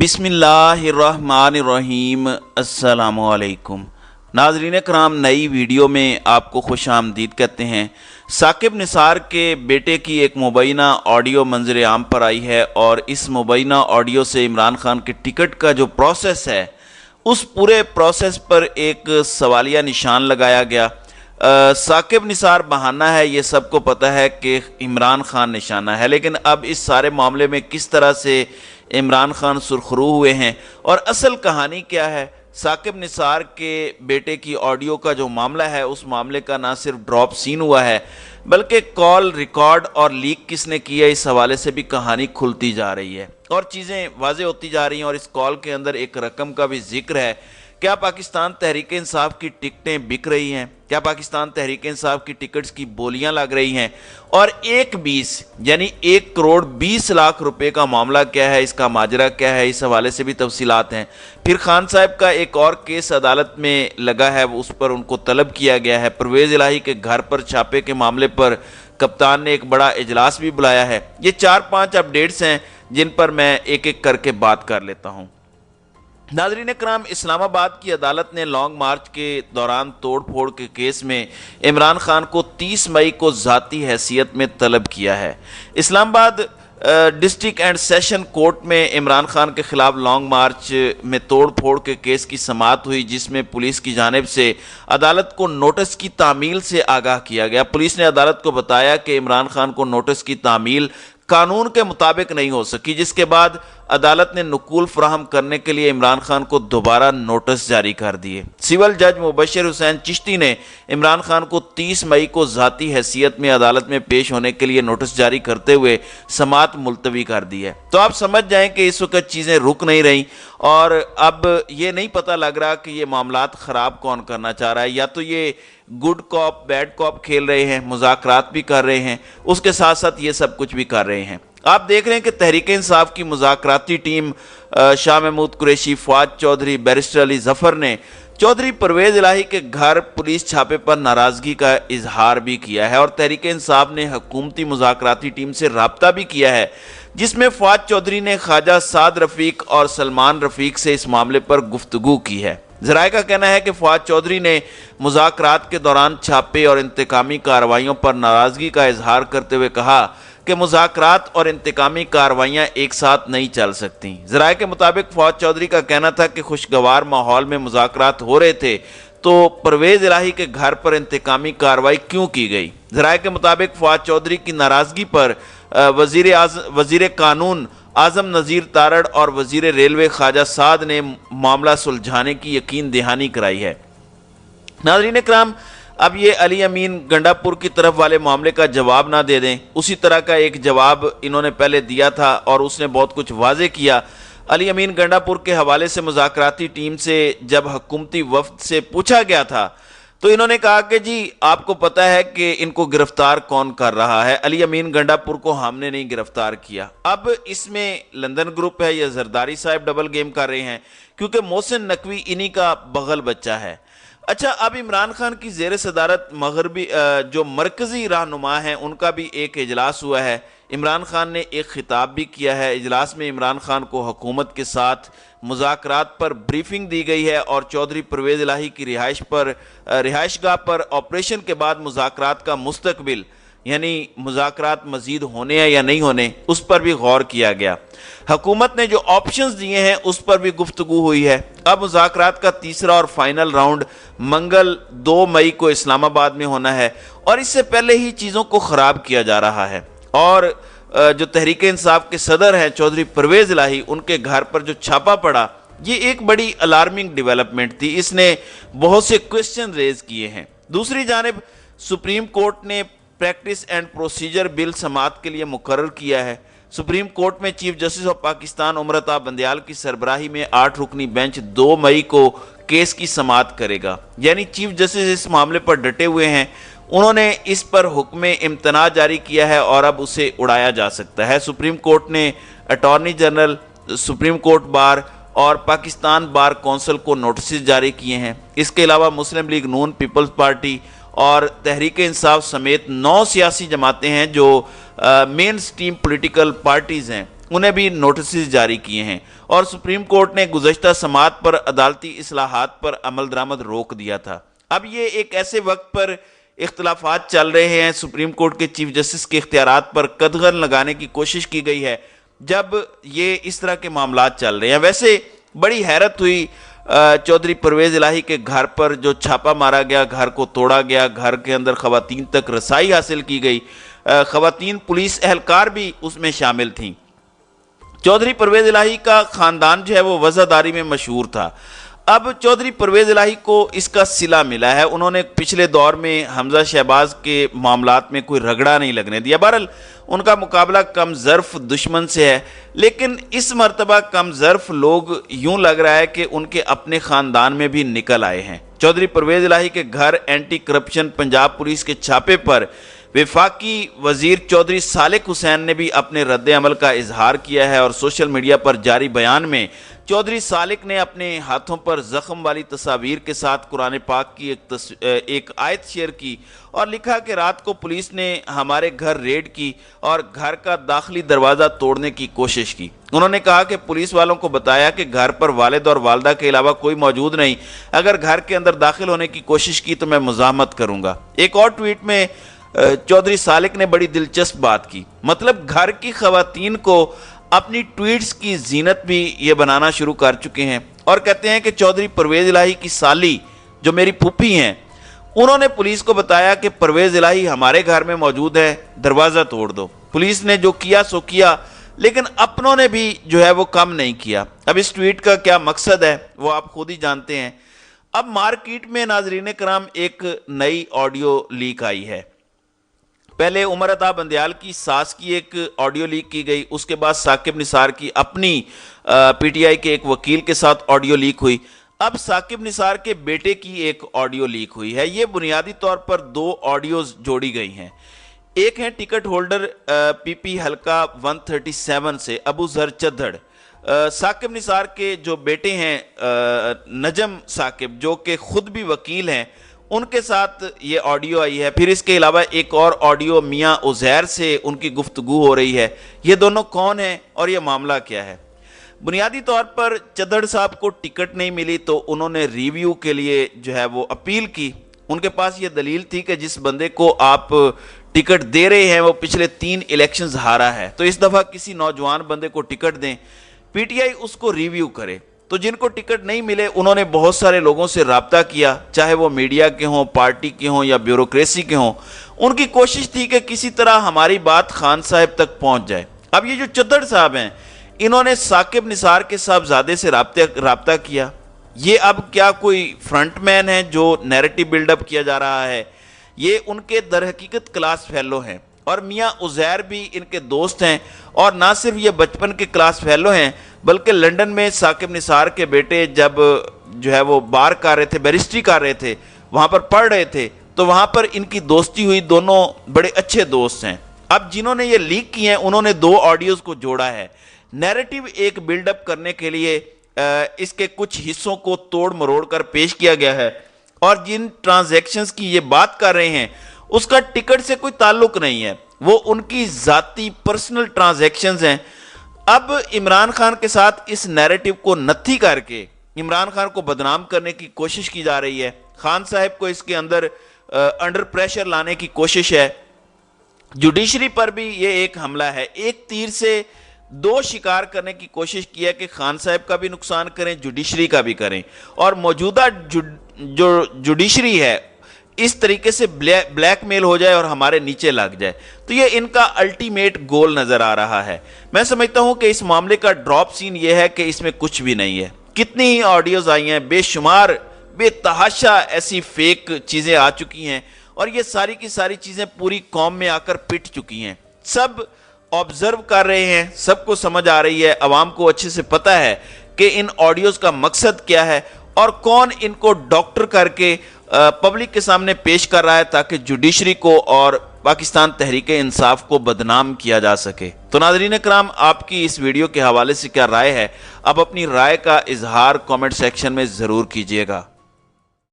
بسم اللہ الرحمن الرحیم۔ السلام علیکم ناظرین کرام، نئی ویڈیو میں آپ کو خوش آمدید کہتے ہیں۔ ثاقب نثار کے بیٹے کی ایک مبینہ آڈیو منظر عام پر آئی ہے اور اس مبینہ آڈیو سے عمران خان کے ٹکٹ کا جو پروسیس ہے اس پورے پروسیس پر ایک سوالیہ نشان لگایا گیا۔ ثاقب نثار بہانہ ہے، یہ سب کو پتہ ہے کہ عمران خان نشانہ ہے، لیکن اب اس سارے معاملے میں کس طرح سے عمران خان سرخرو ہوئے ہیں اور اصل کہانی کیا ہے؟ ثاقب نثار کے بیٹے کی آڈیو کا جو معاملہ ہے اس معاملے کا نہ صرف ڈراپ سین ہوا ہے بلکہ کال ریکارڈ اور لیک کس نے کیا، اس حوالے سے بھی کہانی کھلتی جا رہی ہے اور چیزیں واضح ہوتی جا رہی ہیں۔ اور اس کال کے اندر ایک رقم کا بھی ذکر ہے۔ کیا پاکستان تحریک انصاف کی ٹکٹیں بک رہی ہیں؟ کیا پاکستان تحریک انصاف کی ٹکٹس کی بولیاں لگ رہی ہیں؟ اور 1 یعنی 1,20,00,000 روپے کا معاملہ کیا ہے، اس کا ماجرا کیا ہے، اس حوالے سے بھی تفصیلات ہیں۔ پھر خان صاحب کا ایک اور کیس عدالت میں لگا ہے، اس پر ان کو طلب کیا گیا ہے۔ پرویز الہی کے گھر پر چھاپے کے معاملے پر کپتان نے ایک بڑا اجلاس بھی بلایا ہے۔ یہ 4-5 اپڈیٹس ہیں جن پر میں ایک ایک کر کے بات کر لیتا ہوں۔ ناظرین کرام، اسلام آباد کی عدالت نے لانگ مارچ کے دوران توڑ پھوڑ کے کیس میں عمران خان کو 30 مئی کو ذاتی حیثیت میں طلب کیا ہے۔ اسلام آباد ڈسٹرکٹ اینڈ سیشن کورٹ میں عمران خان کے خلاف لانگ مارچ میں توڑ پھوڑ کے کیس کی سماعت ہوئی، جس میں پولیس کی جانب سے عدالت کو نوٹس کی تعمیل سے آگاہ کیا گیا۔ پولیس نے عدالت کو بتایا کہ عمران خان کو نوٹس کی تعمیل قانون کے مطابق نہیں ہو سکی، جس کے بعد عدالت نے نقول فراہم کرنے کے لیے عمران خان کو دوبارہ نوٹس جاری کر دیے۔ سول جج مبشر حسین چشتی نے عمران خان کو 30 مئی کو ذاتی حیثیت میں عدالت میں پیش ہونے کے لیے نوٹس جاری کرتے ہوئے سماعت ملتوی کر دی ہے۔ تو آپ سمجھ جائیں کہ اس وقت چیزیں رک نہیں رہیں اور اب یہ نہیں پتہ لگ رہا کہ یہ معاملات خراب کون کرنا چاہ رہا ہے۔ یا تو یہ گڈ کاپ بیڈ کاپ کھیل رہے ہیں، مذاکرات بھی کر رہے ہیں، اس کے ساتھ ساتھ یہ سب کچھ بھی کر رہے ہیں۔ آپ دیکھ رہے ہیں کہ تحریک انصاف کی مذاکراتی ٹیم شاہ محمود قریشی، فواد چودھری، بیرسٹر علی ظفر نے چودھری پرویز الہی کے گھر پولیس چھاپے پر ناراضگی کا اظہار بھی کیا ہے اور تحریک انصاف نے حکومتی مذاکراتی ٹیم سے رابطہ بھی کیا ہے، جس میں فواد چودھری نے خواجہ سعد رفیق اور سلمان رفیق سے اس معاملے پر گفتگو کی ہے۔ ذرائع کا کہنا ہے کہ فواد چودھری نے مذاکرات کے دوران چھاپے اور انتقامی کارروائیوں پر ناراضگی کا اظہار کرتے ہوئے کہا کہ مذاکرات اور انتقامی کارروائیاں ایک ساتھ نہیں چل سکتی۔ ذرائع کے مطابق فواد چودھری کا کہنا تھا کہ خوشگوار ماحول میں مذاکرات ہو رہے تھے تو پرویز الہی کے گھر پر انتقامی کارروائی کیوں کی گئی۔ ذرائع کے مطابق فواد چودھری کی ناراضگی پر وزیر قانون اعظم نذیر تارڑ اور وزیر ریلوے خواجہ سعد نے معاملہ سلجھانے کی یقین دہانی کرائی ہے۔ ناظرین کرام، اب یہ علی امین گنڈا پور کی طرف والے معاملے کا جواب نہ دے دیں، اسی طرح کا ایک جواب انہوں نے پہلے دیا تھا اور اس نے بہت کچھ واضح کیا۔ علی امین گنڈا پور کے حوالے سے مذاکراتی ٹیم سے جب حکومتی وفد سے پوچھا گیا تھا تو انہوں نے کہا کہ جی آپ کو پتہ ہے کہ ان کو گرفتار کون کر رہا ہے، علی امین گنڈا پور کو ہم نے نہیں گرفتار کیا۔ اب اس میں لندن گروپ ہے یا زرداری صاحب ڈبل گیم کر رہے ہیں، کیونکہ محسن نقوی انہی کا بغل بچہ ہے۔ اچھا، اب عمران خان کی زیر صدارت مغربی جو مرکزی رہنما ہیں ان کا بھی ایک اجلاس ہوا ہے۔ عمران خان نے ایک خطاب بھی کیا ہے۔ اجلاس میں عمران خان کو حکومت کے ساتھ مذاکرات پر بریفنگ دی گئی ہے اور چودھری پرویز الہی کی رہائش گاہ پر آپریشن کے بعد مذاکرات کا مستقبل، یعنی مذاکرات مزید ہونے ہیں یا نہیں ہونے، اس پر بھی غور کیا گیا۔ حکومت نے جو آپشنز دیے ہیں اس پر بھی گفتگو ہوئی ہے۔ اب مذاکرات کا تیسرا اور فائنل راؤنڈ منگل 2 مئی کو اسلام آباد میں ہونا ہے اور اس سے پہلے ہی چیزوں کو خراب کیا جا رہا ہے۔ اور جو تحریک انصاف کے صدر ہیں چودھری پرویز الہی، ان کے گھر پر جو چھاپا پڑا، یہ ایک بڑی الارمنگ ڈیولپمنٹ تھی، اس نے بہت سے کوسچن ریز کیے ہیں۔ دوسری جانب سپریم کورٹ نے پریکٹس اینڈ پروسیجر بل سماعت کے لیے مقرر کیا ہے۔ سپریم کورٹ میں Chief Justice of Pakistan Umar Ata Bandial کی سربراہی میں 8 رکنی بینچ 2 مئی کو کیس کی سماعت کرے گا، یعنی چیف جسٹس اس معاملے پر ڈٹے ہوئے ہیں۔ انہوں نے اس پر حکم امتناع جاری کیا ہے اور اب اسے اڑایا جا سکتا ہے۔ سپریم کورٹ نے attorney general, supreme court bar اور پاکستان بار کونسل کو نوٹسز جاری کیے ہیں۔ اس کے علاوہ مسلم لیگ نون، پیپلز پارٹی اور تحریک انصاف سمیت 9 سیاسی جماعتیں ہیں جو مین سٹریم پولیٹیکل پارٹیز ہیں، انہیں بھی نوٹسز جاری کیے ہیں، اور سپریم کورٹ نے گزشتہ سماعت پر عدالتی اصلاحات پر عمل درآمد روک دیا تھا۔ اب یہ ایک ایسے وقت پر اختلافات چل رہے ہیں، سپریم کورٹ کے چیف جسٹس کے اختیارات پر قدغن لگانے کی کوشش کی گئی ہے جب یہ اس طرح کے معاملات چل رہے ہیں۔ ویسے بڑی حیرت ہوئی چودھری پرویز الہی کے گھر پر جو چھاپا مارا گیا، گھر کو توڑا گیا، گھر کے اندر خواتین تک رسائی حاصل کی گئی، خواتین پولیس اہلکار بھی اس میں شامل تھیں۔ چودھری پرویز الہی کا خاندان جو ہے وہ وزاداری میں مشہور تھا۔ اب چودھری پرویز الہی کو اس کا صلہ ملا ہے، انہوں نے پچھلے دور میں حمزہ شہباز کے معاملات میں کوئی رگڑا نہیں لگنے دیا۔ بہرحال ان کا مقابلہ کم ظرف دشمن سے ہے، لیکن اس مرتبہ کم ظرف لوگ یوں لگ رہا ہے کہ ان کے اپنے خاندان میں بھی نکل آئے ہیں۔ چودھری پرویز الہی کے گھر اینٹی کرپشن پنجاب پولیس کے چھاپے پر وفاقی وزیر چودھری صالح حسین نے بھی اپنے رد عمل کا اظہار کیا ہے، اور سوشل میڈیا پر جاری بیان میں چودھری صالح نے اپنے ہاتھوں پر زخم والی تصاویر کے ساتھ قرآن پاک کی ایک آیت شیئر کی اور لکھا کہ رات کو پولیس نے ہمارے گھر ریڈ کی اور گھر کا داخلی دروازہ توڑنے کی کوشش کی۔ انہوں نے کہا کہ پولیس والوں کو بتایا کہ گھر پر والد اور والدہ کے علاوہ کوئی موجود نہیں، اگر گھر کے اندر داخل ہونے کی کوشش کی تو میں مزاحمت کروں گا۔ ایک اور ٹویٹ میں چودھری صالح نے بڑی دلچسپ بات کی، مطلب گھر کی خواتین کو اپنی ٹویٹس کی زینت بھی یہ بنانا شروع کر چکے ہیں، اور کہتے ہیں کہ چودھری پرویز الہی کی سالی جو میری پھوپھی ہیں، انہوں نے پولیس کو بتایا کہ پرویز الہی ہمارے گھر میں موجود ہے، دروازہ توڑ دو۔ پولیس نے جو کیا سو کیا، لیکن اپنوں نے بھی جو ہے وہ کم نہیں کیا۔ اب اس ٹویٹ کا کیا مقصد ہے وہ آپ خود ہی جانتے ہیں۔ اب مارکیٹ میں ناظرین کرام ایک نئی آڈیو لیک آئی ہے۔ پہلے عمر عطا بندیال کی ساس کی ایک آڈیو لیک کی گئی، اس کے بعد ثاقب نثار کی اپنی پی ٹی آئی کے ایک وکیل کے ساتھ آڈیو لیک ہوئی۔ اب ثاقب نثار کے بیٹے کی ایک آڈیو لیک ہوئی ہے۔ یہ بنیادی طور پر دو آڈیوز جوڑی گئی ہیں۔ ایک ہے ٹکٹ ہولڈر پی پی حلقہ 137 سے ابو ذر چدھڑ، ثاقب نثار کے جو بیٹے ہیں نجم ثاقب، جو کہ خود بھی وکیل ہیں، ان کے ساتھ یہ آڈیو آئی ہے۔ پھر اس کے علاوہ ایک اور آڈیو میاں عزیر سے ان کی گفتگو ہو رہی ہے۔ یہ دونوں کون ہیں اور یہ معاملہ کیا ہے؟ بنیادی طور پر چدھڑ صاحب کو ٹکٹ نہیں ملی تو انہوں نے ریویو کے لیے جو ہے وہ اپیل کی۔ ان کے پاس یہ دلیل تھی کہ جس بندے کو آپ ٹکٹ دے رہے ہیں وہ پچھلے 3 الیکشنز ہارا ہے، تو اس دفعہ کسی نوجوان بندے کو ٹکٹ دیں، پی ٹی آئی اس کو ریویو کرے۔ تو جن کو ٹکٹ نہیں ملے انہوں نے بہت سارے لوگوں سے رابطہ کیا، چاہے وہ میڈیا کے ہوں، پارٹی کے ہوں یا بیوروکریسی کے ہوں۔ ان کی کوشش تھی کہ کسی طرح ہماری بات خان صاحب تک پہنچ جائے۔ اب یہ جو چدھڑ صاحب ہیں، انہوں نے ثاقب نثار کے صاحبزادے سے رابطہ کیا۔ یہ اب کیا کوئی فرنٹ مین ہے جو نیریٹو بلڈ اپ کیا جا رہا ہے؟ یہ ان کے در حقیقت کلاس فیلو ہیں، اور میاں عزیر بھی ان کے دوست ہیں، اور نہ صرف یہ بچپن کے کلاس فیلو ہیں بلکہ لنڈن میں ثاقب نثار کے بیٹے جب جو ہے وہ بار کر رہے تھے، بیرسٹری کر رہے تھے، وہاں پر پڑھ رہے تھے، تو وہاں پر ان کی دوستی ہوئی، دونوں بڑے اچھے دوست ہیں۔ اب جنہوں نے یہ لیک کی ہیں انہوں نے 2 آڈیوز کو جوڑا ہے۔ نیریٹو ایک بلڈ اپ کرنے کے لیے اس کے کچھ حصوں کو توڑ مروڑ کر پیش کیا گیا ہے، اور جن ٹرانزیکشنز کی یہ بات کر رہے ہیں اس کا ٹکٹ سے کوئی تعلق نہیں ہے، وہ ان کی ذاتی پرسنل ٹرانزیکشنز ہیں۔ اب عمران خان کے ساتھ اس نیریٹو کو نتھی کر کے عمران خان کو بدنام کرنے کی کوشش کی جا رہی ہے، خان صاحب کو اس کے اندر انڈر پریشر لانے کی کوشش ہے۔ جوڈیشری پر بھی یہ ایک حملہ ہے، ایک تیر سے 2 شکار کرنے کی کوشش کی ہے کہ خان صاحب کا بھی نقصان کریں، جوڈیشری کا بھی کریں، اور موجودہ جو جوڈیشری ہے اس طریقے سے بلیک میل ہو جائے اور ہمارے نیچے لگ جائے۔ تو یہ ان کا الٹیمیٹ گول نظر آ رہا ہے۔ میں سمجھتا ہوں کہ اس معاملے کا ڈراپ سین یہ ہے کہ اس میں کچھ بھی نہیں ہے۔ کتنی ہی آڈیوز آئی ہیں، بے شمار بے تحاشا ایسی فیک چیزیں آ چکی ہیں، اور یہ ساری کی ساری چیزیں پوری قوم میں آ کر پٹ چکی ہیں۔ سب آبزرو کر رہے ہیں، سب کو سمجھ آ رہی ہے، عوام کو اچھے سے پتہ ہے کہ ان آڈیوز کا مقصد کیا ہے اور کون ان کو ڈاکٹر کر کے پبلک کے سامنے پیش کر رہا ہے تاکہ جوڈیشری کو اور پاکستان تحریک انصاف کو بدنام کیا جا سکے۔ تو ناظرین کرام، آپ کی اس ویڈیو کے حوالے سے کیا رائے ہے؟ آپ اپنی رائے کا اظہار کامنٹ سیکشن میں ضرور کیجئے گا۔